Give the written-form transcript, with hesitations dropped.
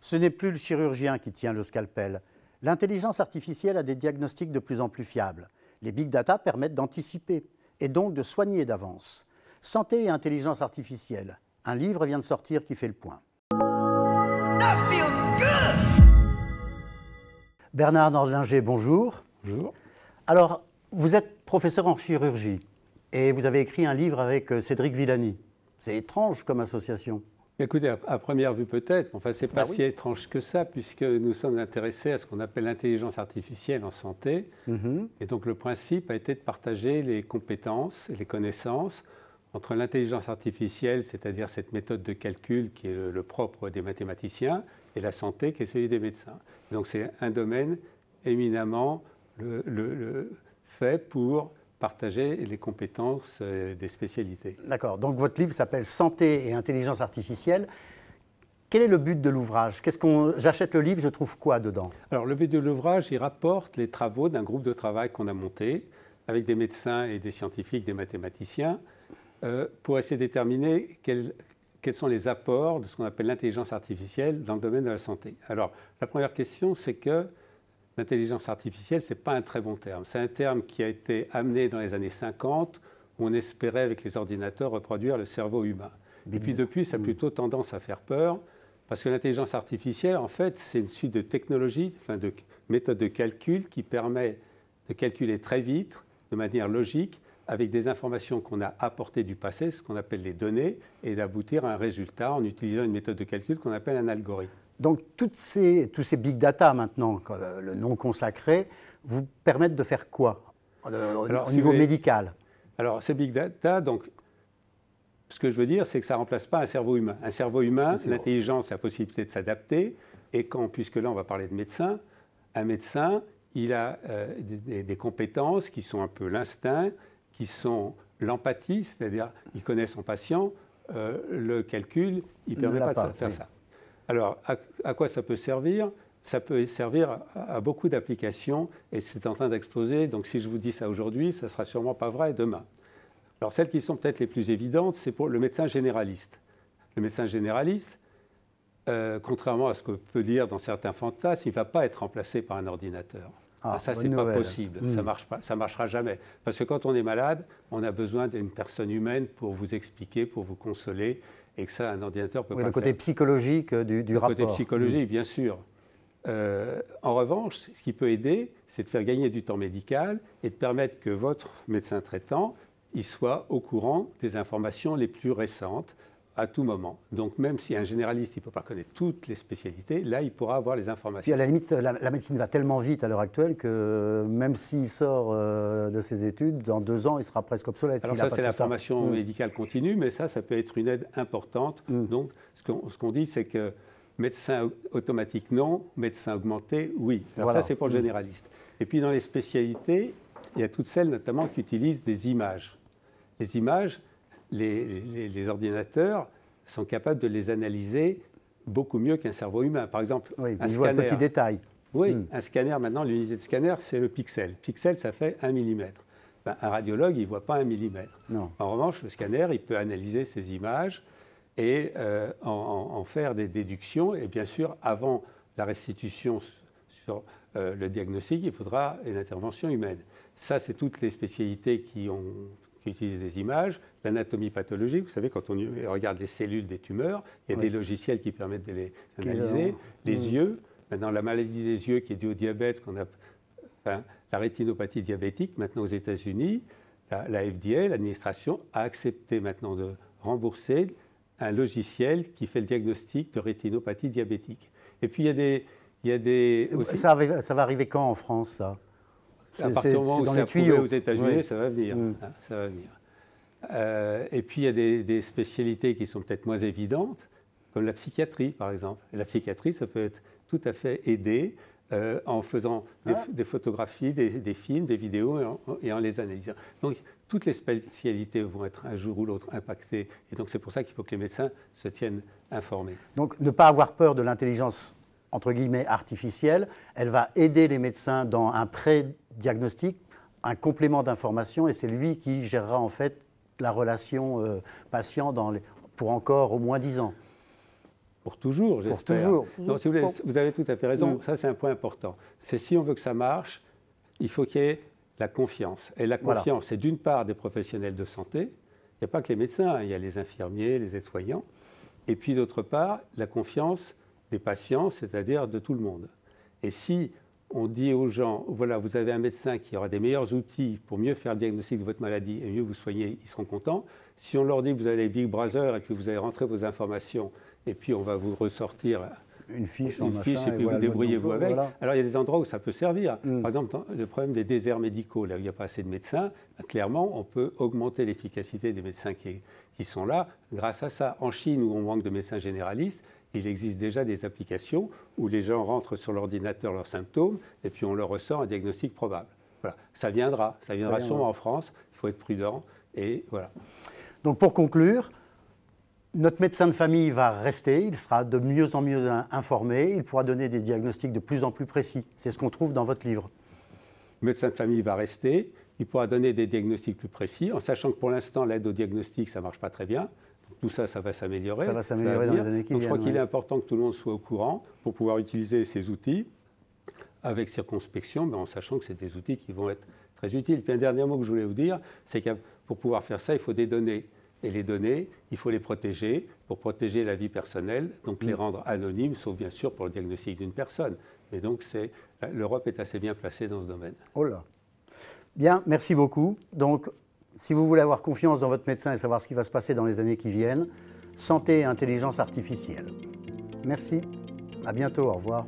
Ce n'est plus le chirurgien qui tient le scalpel. L'intelligence artificielle a des diagnostics de plus en plus fiables. Les big data permettent d'anticiper et donc de soigner d'avance. Santé et intelligence artificielle. Un livre vient de sortir qui fait le point. Bernard Nordlinger, bonjour. Bonjour. Alors, vous êtes professeur en chirurgie et vous avez écrit un livre avec Cédric Villani. C'est étrange comme association. Écoutez, à première vue peut-être, enfin c'est pas si étrange que ça, puisque nous sommes intéressés à ce qu'on appelle l'intelligence artificielle en santé. Et donc le principe a été de partager les compétences et les connaissances entre l'intelligence artificielle, c'est-à-dire cette méthode de calcul qui est le propre des mathématiciens, et la santé qui est celui des médecins. Donc c'est un domaine éminemment fait pour partager les compétences des spécialités. D'accord. Donc votre livre s'appelle Santé et intelligence artificielle. Quel est le but de l'ouvrage? J'achète le livre, je trouve quoi dedans? Alors le but de l'ouvrage, il rapporte les travaux d'un groupe de travail qu'on a monté avec des médecins et des scientifiques, des mathématiciens, pour essayer de déterminer quels sont les apports de ce qu'on appelle l'intelligence artificielle dans le domaine de la santé. Alors la première question, c'est que l'intelligence artificielle, ce n'est pas un très bon terme. C'est un terme qui a été amené dans les années 50, où on espérait, avec les ordinateurs, reproduire le cerveau humain. Et puis depuis, ça a plutôt tendance à faire peur, parce que l'intelligence artificielle, en fait, c'est une suite de technologies, enfin de méthodes de calcul qui permet de calculer très vite, de manière logique, avec des informations qu'on a apportées du passé, ce qu'on appelle les données, et d'aboutir à un résultat en utilisant une méthode de calcul qu'on appelle un algorithme. Donc tous ces big data maintenant, le nom consacré, vous permettent de faire quoi au niveau médical? Alors ces big data, donc, ce que je veux dire, c'est que ça ne remplace pas un cerveau humain. Un cerveau humain, l'intelligence, la possibilité de s'adapter, et puisque là on va parler de médecin, un médecin, il a des compétences qui sont un peu l'instinct, qui sont l'empathie, c'est-à-dire il connaît son patient, le calcul, il ne permet pas de faire ça. Alors, à quoi ça peut servir? Ça peut servir à beaucoup d'applications et c'est en train d'exploser. Donc, si je vous dis ça aujourd'hui, ça ne sera sûrement pas vrai demain. Alors, celles qui sont peut-être les plus évidentes, c'est pour le médecin généraliste. Le médecin généraliste, contrairement à ce qu'on peut lire dans certains fantasmes, il ne va pas être remplacé par un ordinateur. Ça, ce n'est pas possible. Ça ne marchera jamais. Parce que quand on est malade, on a besoin d'une personne humaine pour vous expliquer, pour vous consoler. Et que ça, un ordinateur peut pas faire. Le côté psychologique du rapport. Le côté psychologique, bien sûr. En revanche, ce qui peut aider, c'est de faire gagner du temps médical et de permettre que votre médecin traitant il soit au courant des informations les plus récentes à tout moment. Donc même si un généraliste ne peut pas connaître toutes les spécialités, là, il pourra avoir les informations. Puis à la limite, la médecine va tellement vite à l'heure actuelle que même s'il sort de ses études, dans 2 ans, il sera presque obsolète. Alors ça, c'est la formation médicale continue, mais ça peut être une aide importante. Donc ce qu'on dit, c'est que médecin automatique, non. Médecin augmenté, oui. Alors ça, c'est pour le généraliste. Et puis dans les spécialités, il y a toutes celles notamment qui utilisent des images. Les images, les ordinateurs sont capables de les analyser beaucoup mieux qu'un cerveau humain. Par exemple, un scanner. Petit détail. Oui, un scanner, maintenant, l'unité de scanner, c'est le pixel. Pixel, ça fait 1 millimètre. Un radiologue, il ne voit pas 1 millimètre. Non. En revanche, le scanner, il peut analyser ces images et en faire des déductions. Et bien sûr, avant la restitution sur le diagnostic, il faudra une intervention humaine. Ça, c'est toutes les spécialités qui utilisent des images. L'anatomie pathologique, vous savez, quand on regarde les cellules des tumeurs, il y a des logiciels qui permettent de les analyser. Les yeux, maintenant la maladie des yeux qui est due au diabète, la rétinopathie diabétique, maintenant aux États-Unis, la FDA, l'administration, a accepté maintenant de rembourser un logiciel qui fait le diagnostic de rétinopathie diabétique. Et puis il y a des aussi... Ça va arriver quand en France, ça? À partir du moment où c'est approuvé aux États-Unis, ça va venir. Ça va venir. Et puis il y a des spécialités qui sont peut-être moins évidentes, comme la psychiatrie par exemple. Et la psychiatrie, ça peut être tout à fait aidé en faisant des photographies, des films, des vidéos et en les analysant. Donc toutes les spécialités vont être un jour ou l'autre impactées. Et donc c'est pour ça qu'il faut que les médecins se tiennent informés. Donc ne pas avoir peur de l'intelligence entre guillemets artificielle, elle va aider les médecins dans un pré-diagnostic, un complément d'information, et c'est lui qui gérera en fait la relation patient pour encore au moins 10 ans. Pour toujours, j'espère. Toujours. Non, si vous voulez, vous avez tout à fait raison. Ça, c'est un point important. C'est si on veut que ça marche, il faut qu'il y ait la confiance. Et la confiance, c'est d'une part des professionnels de santé. Il n'y a pas que les médecins, il y a les infirmiers, les aides-soignants. Et puis d'autre part, la confiance des patients, c'est-à-dire de tout le monde. Et si on dit aux gens, voilà, vous avez un médecin qui aura des meilleurs outils pour mieux faire le diagnostic de votre maladie et mieux vous soigner, ils seront contents. Si on leur dit que vous avez Big Brother et puis vous allez rentrer vos informations et puis on va vous ressortir une fiche et puis vous débrouillez-vous avec. Voilà. Alors il y a des endroits où ça peut servir. Par exemple, le problème des déserts médicaux, là où il n'y a pas assez de médecins, clairement, on peut augmenter l'efficacité des médecins qui sont là grâce à ça. En Chine, où on manque de médecins généralistes, il existe déjà des applications où les gens rentrent sur l'ordinateur leurs symptômes et puis on leur ressort un diagnostic probable. Voilà. Ça viendra sûrement en France, il faut être prudent et voilà. Donc pour conclure, notre médecin de famille va rester, il sera de mieux en mieux informé, il pourra donner des diagnostics de plus en plus précis. C'est ce qu'on trouve dans votre livre. Le médecin de famille va rester, il pourra donner des diagnostics plus précis, en sachant que pour l'instant, l'aide au diagnostic, ça ne marche pas très bien. Tout ça, ça va s'améliorer. Ça va s'améliorer dans les années qui viennent. Donc je crois qu'il est important que tout le monde soit au courant pour pouvoir utiliser ces outils avec circonspection, mais en sachant que c'est des outils qui vont être très utiles. Puis un dernier mot que je voulais vous dire, c'est que pour pouvoir faire ça, il faut des données. Et les données, il faut les protéger pour protéger la vie personnelle, donc les rendre anonymes, sauf bien sûr pour le diagnostic d'une personne. Mais donc l'Europe est assez bien placée dans ce domaine. Oh là. Bien, merci beaucoup. Donc, si vous voulez avoir confiance dans votre médecin et savoir ce qui va se passer dans les années qui viennent, santé et intelligence artificielle. Merci. À bientôt. Au revoir.